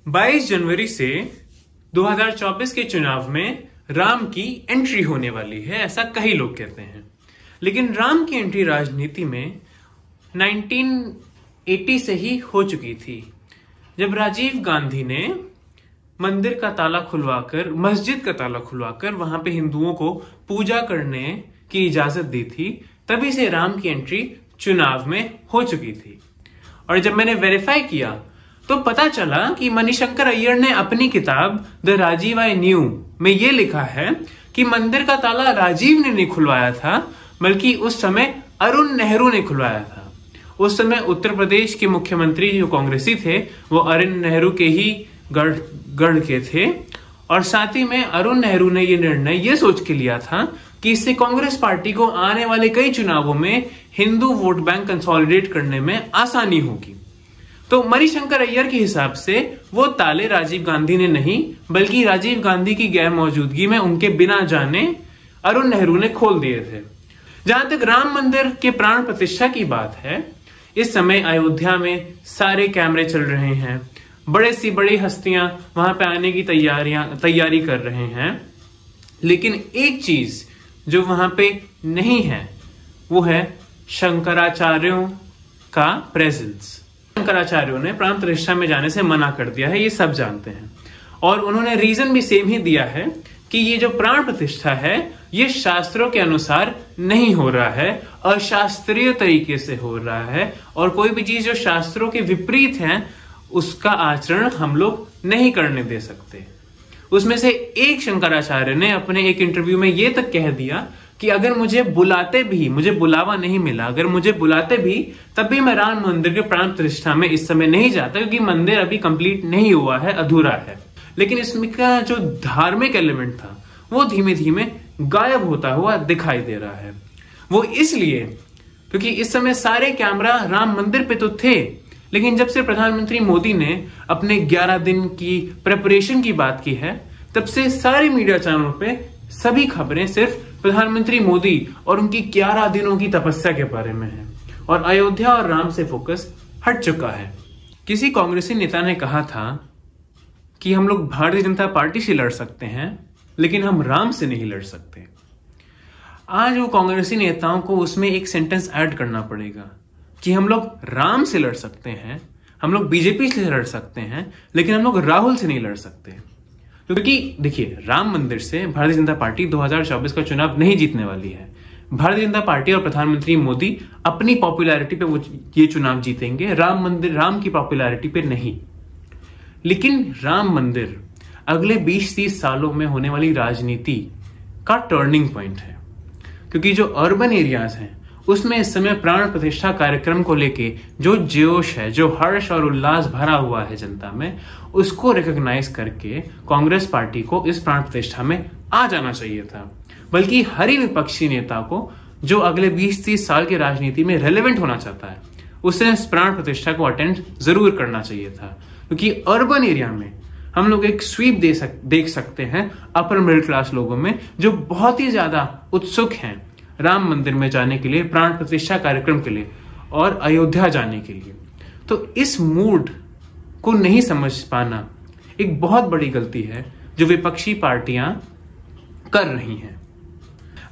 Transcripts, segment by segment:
22 जनवरी से 2024 के चुनाव में राम की एंट्री होने वाली है, ऐसा कई लोग कहते हैं। लेकिन राम की एंट्री राजनीति में 1980 से ही हो चुकी थी, जब राजीव गांधी ने मंदिर का ताला खुलवाकर, मस्जिद का ताला खुलवाकर वहां पे हिंदुओं को पूजा करने की इजाजत दी थी। तभी से राम की एंट्री चुनाव में हो चुकी थी। और जब मैंने वेरीफाई किया तो पता चला कि मणिशंकर अय्यर ने अपनी किताब द राजीव आई न्यू में यह लिखा है कि मंदिर का ताला राजीव ने नहीं खुलवाया था, बल्कि उस समय अरुण नेहरू ने खुलवाया था। उस समय उत्तर प्रदेश के मुख्यमंत्री जो कांग्रेसी थे वो अरुण नेहरू के ही गढ़ के थे। और साथ ही में अरुण नेहरू ने यह निर्णय ये सोच के लिया था कि इससे कांग्रेस पार्टी को आने वाले कई चुनावों में हिंदू वोट बैंक कंसोलिडेट करने में आसानी होगी। तो मणिशंकर अय्यर के हिसाब से वो ताले राजीव गांधी ने नहीं, बल्कि राजीव गांधी की गैर मौजूदगी में उनके बिना जाने अरुण नेहरू ने खोल दिए थे। जहां तक राम मंदिर के प्राण प्रतिष्ठा की बात है, इस समय अयोध्या में सारे कैमरे चल रहे हैं, बड़े सी बड़ी हस्तियां वहां पे आने की तैयारी कर रहे हैं। लेकिन एक चीज जो वहां पे नहीं है वो है शंकराचार्यों का प्रेजेंस। शंकराचार्यों ने प्राण प्रतिष्ठा में जाने से मना कर दिया है, ये सब जानते हैं। और उन्होंने रीजन भी सेम ही दिया है कि ये जो प्राण प्रतिष्ठा है ये शास्त्रों के अनुसार नहीं हो रहा है, अशास्त्रीय तरीके से हो रहा है, और कोई भी चीज जो शास्त्रों के विपरीत है उसका आचरण हम लोग नहीं करने दे सकते। उसमें से एक शंकराचार्य ने अपने एक इंटरव्यू में यह तक कह दिया कि अगर मुझे बुलाते भी, मुझे बुलावा नहीं मिला, अगर मुझे बुलाते भी तब भी मैं राम मंदिर के प्राण प्रतिष्ठा में इस समय नहीं जाता, क्योंकि मंदिर अभी कंप्लीट नहीं हुआ है, अधूरा है। लेकिन इसमें का जो धार्मिक एलिमेंट था वो धीमे धीमे गायब होता हुआ दिखाई दे रहा है। वो इसलिए क्योंकि इस समय सारे कैमरा राम मंदिर पे तो थे, लेकिन जब से प्रधानमंत्री मोदी ने अपने 11 दिन की प्रिपरेशन की बात की है, तब से सारे मीडिया चैनलों पे सभी खबरें सिर्फ प्रधानमंत्री मोदी और उनकी 11 दिनों की तपस्या के बारे में है, और अयोध्या और राम से फोकस हट चुका है। किसी कांग्रेसी नेता ने कहा था कि हम लोग भारतीय जनता पार्टी से लड़ सकते हैं, लेकिन हम राम से नहीं लड़ सकते। आज वो कांग्रेसी नेताओं को उसमें एक सेंटेंस ऐड करना पड़ेगा कि हम लोग राम से लड़ सकते हैं, हम लोग बीजेपी से लड़ सकते हैं, लेकिन हम लोग राहुल से नहीं लड़ सकते। क्योंकि देखिए, राम मंदिर से भारतीय जनता पार्टी 2024 का चुनाव नहीं जीतने वाली है। भारतीय जनता पार्टी और प्रधानमंत्री मोदी अपनी पॉपुलैरिटी पे वो ये चुनाव जीतेंगे, राम की पॉपुलैरिटी पे नहीं। लेकिन राम मंदिर अगले 20-30 सालों में होने वाली राजनीति का टर्निंग पॉइंट है, क्योंकि जो अर्बन एरियाज हैं उसमें इस समय प्राण प्रतिष्ठा कार्यक्रम को लेके जो जोश है, जो हर्ष और उल्लास भरा हुआ है जनता में, उसको रिकॉग्नाइज करके कांग्रेस पार्टी को इस प्राण प्रतिष्ठा में आ जाना चाहिए था। बल्कि हर ही विपक्षी नेता को जो अगले 20-30 साल की राजनीति में रेलेवेंट होना चाहता है, उसे इस प्राण प्रतिष्ठा को अटेंड जरूर करना चाहिए था। क्योंकि अर्बन एरिया में हम लोग एक स्वीप देख सकते हैं अपर मिडिल क्लास लोगों में, जो बहुत ही ज्यादा उत्सुक हैं राम मंदिर में जाने के लिए, प्राण प्रतिष्ठा कार्यक्रम के लिए और अयोध्या जाने के लिए। तो इस मूड को नहीं समझ पाना एक बहुत बड़ी गलती है जो विपक्षी पार्टियां कर रही हैं।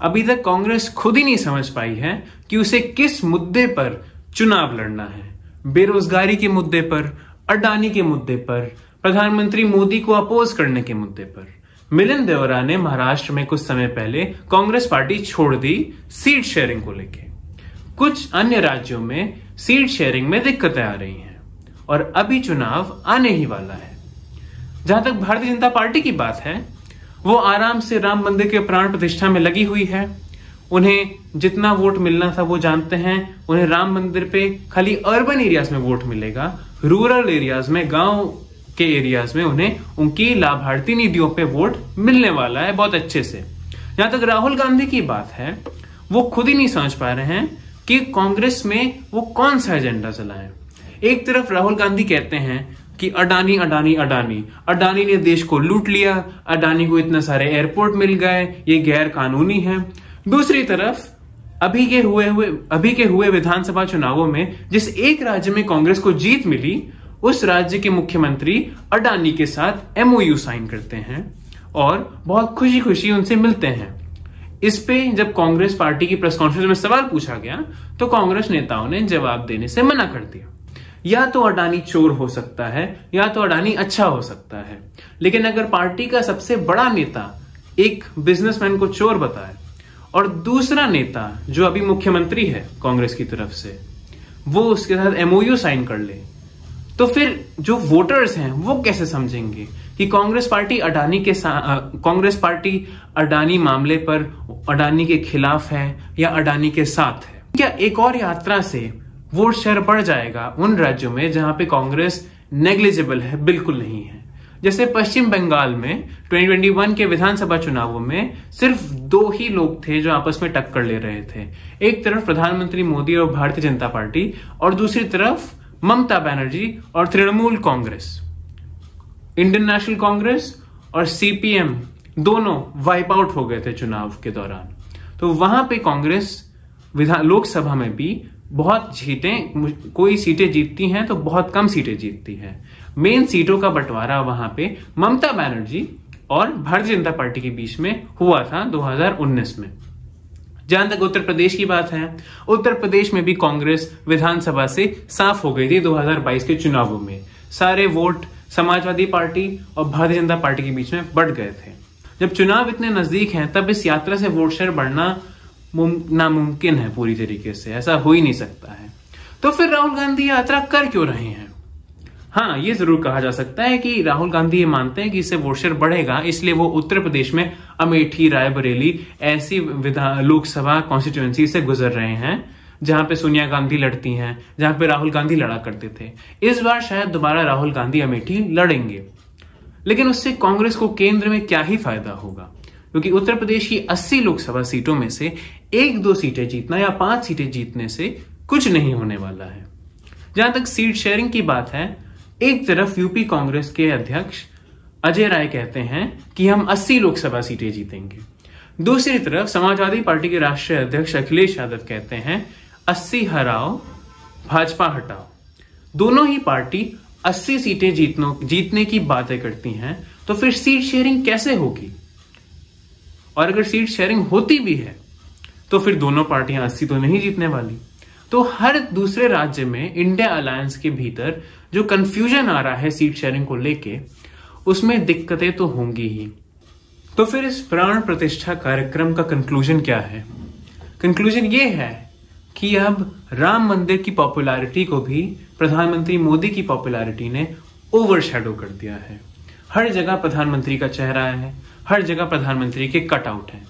अभी तक कांग्रेस खुद ही नहीं समझ पाई है कि उसे किस मुद्दे पर चुनाव लड़ना है। बेरोजगारी के मुद्दे पर, अडानी के मुद्दे पर, प्रधानमंत्री मोदी को अपोज करने के मुद्दे पर। मिलिंद देवरा ने महाराष्ट्र में कुछ समय पहले कांग्रेस पार्टी छोड़ दी सीट शेयरिंग को लेके। कुछ अन्य राज्यों में सीट शेयरिंग में दिक्कतें आ रही हैं, और अभी चुनाव आने ही वाला है। जहां तक भारतीय जनता पार्टी की बात है, वो आराम से राम मंदिर के प्राण प्रतिष्ठा में लगी हुई है। उन्हें जितना वोट मिलना था वो जानते हैं। उन्हें राम मंदिर पे खाली अर्बन एरियाज में वोट मिलेगा, रूरल एरियाज में, गांव के एरियाज में उन्हें उनकी लाभार्थी निधियों पे वोट मिलने वाला है बहुत अच्छे से। जहां तक राहुल गांधी की बात है, वो खुद ही नहीं समझ पा रहे हैं कि कांग्रेस में वो कौन सा एजेंडा चलाएं। एक तरफ राहुल गांधी कहते हैं कि अडानी अडानी अडानी अडानी ने देश को लूट लिया, अडानी को इतने सारे एयरपोर्ट मिल गए, ये गैर कानूनी है। दूसरी तरफ अभी के हुए विधानसभा चुनावों में जिस एक राज्य में कांग्रेस को जीत मिली, उस राज्य के मुख्यमंत्री अडानी के साथ MOU साइन करते हैं और बहुत खुशी खुशी उनसे मिलते हैं। इस पे जब कांग्रेस पार्टी की प्रेस कॉन्फ्रेंस में सवाल पूछा गया तो कांग्रेस नेताओं ने जवाब देने से मना कर दिया। या तो अडानी चोर हो सकता है या तो अडानी अच्छा हो सकता है, लेकिन अगर पार्टी का सबसे बड़ा नेता एक बिजनेसमैन को चोर बताए और दूसरा नेता जो अभी मुख्यमंत्री है कांग्रेस की तरफ से वो उसके साथ MOU साइन कर ले, तो फिर जो वोटर्स हैं वो कैसे समझेंगे कि कांग्रेस पार्टी अडानी मामले पर अडानी के खिलाफ है या अडानी के साथ है। क्या एक और यात्रा से वोट शेयर बढ़ जाएगा उन राज्यों में जहां पे कांग्रेस नेग्लिजिबल है, बिल्कुल नहीं है। जैसे पश्चिम बंगाल में 2021 के विधानसभा चुनावों में सिर्फ 2 ही लोग थे जो आपस में टक्कर ले रहे थे, एक तरफ प्रधानमंत्री मोदी और भारतीय जनता पार्टी और दूसरी तरफ ममता बनर्जी और तृणमूल कांग्रेस। इंडियन नेशनल कांग्रेस और CPM दोनों वाइप आउट हो गए थे चुनाव के दौरान। तो वहां पे कांग्रेस लोकसभा में भी बहुत कोई सीटें जीतती हैं तो बहुत कम सीटें जीतती हैं। मेन सीटों का बंटवारा वहां पे ममता बनर्जी और भारतीय जनता पार्टी के बीच में हुआ था 2019 में। जहां तक उत्तर प्रदेश की बात है, उत्तर प्रदेश में भी कांग्रेस विधानसभा से साफ हो गई थी 2022 के चुनावों में। सारे वोट समाजवादी पार्टी और भारतीय जनता पार्टी के बीच में बढ़ गए थे। जब चुनाव इतने नजदीक हैं तब इस यात्रा से वोट शेयर बढ़ना नामुमकिन है पूरी तरीके से, ऐसा हो ही नहीं सकता है। तो फिर राहुल गांधी यात्रा कर क्यों रहे हैं? हाँ, ये जरूर कहा जा सकता है कि राहुल गांधी ये मानते हैं कि इससे वोट शेयर बढ़ेगा, इसलिए वो उत्तर प्रदेश में अमेठी, रायबरेली ऐसी लोकसभा कॉन्स्टिट्यूएंसी से गुजर रहे हैं जहां पे सोनिया गांधी लड़ती हैं, जहां पे राहुल गांधी लड़ा करते थे। इस बार शायद दोबारा राहुल गांधी अमेठी लड़ेंगे, लेकिन उससे कांग्रेस को केंद्र में क्या ही फायदा होगा, क्योंकि उत्तर प्रदेश की 80 लोकसभा सीटों में से 1-2 सीटें जीतना या 5 सीटें जीतने से कुछ नहीं होने वाला है। जहां तक सीट शेयरिंग की बात है, एक तरफ यूपी कांग्रेस के अध्यक्ष अजय राय कहते हैं कि हम 80 लोकसभा सीटें जीतेंगे, दूसरी तरफ समाजवादी पार्टी के राष्ट्रीय अध्यक्ष अखिलेश यादव कहते हैं 80 हराओ भाजपा हटाओ। दोनों ही पार्टी 80 सीटें जीतने की बातें करती हैं, तो फिर सीट शेयरिंग कैसे होगी? और अगर सीट शेयरिंग होती भी है तो फिर दोनों पार्टियां 80 तो नहीं जीतने वाली। तो हर दूसरे राज्य में इंडिया अलायंस के भीतर जो कंफ्यूजन आ रहा है सीट शेयरिंग को लेके, उसमें दिक्कतें तो होंगी ही। तो फिर इस प्राण प्रतिष्ठा कार्यक्रम का कंक्लूजन क्या है? कंक्लूजन ये है कि अब राम मंदिर की पॉपुलैरिटी को भी प्रधानमंत्री मोदी की पॉपुलैरिटी ने ओवरशैडो कर दिया है। हर जगह प्रधानमंत्री का चेहरा है, हर जगह प्रधानमंत्री के कटआउट हैं।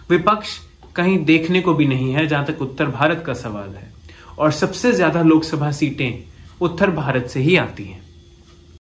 विपक्ष कहीं देखने को भी नहीं है जहां तक उत्तर भारत का सवाल है, और सबसे ज्यादा लोकसभा सीटें उत्तर भारत से ही आती हैं।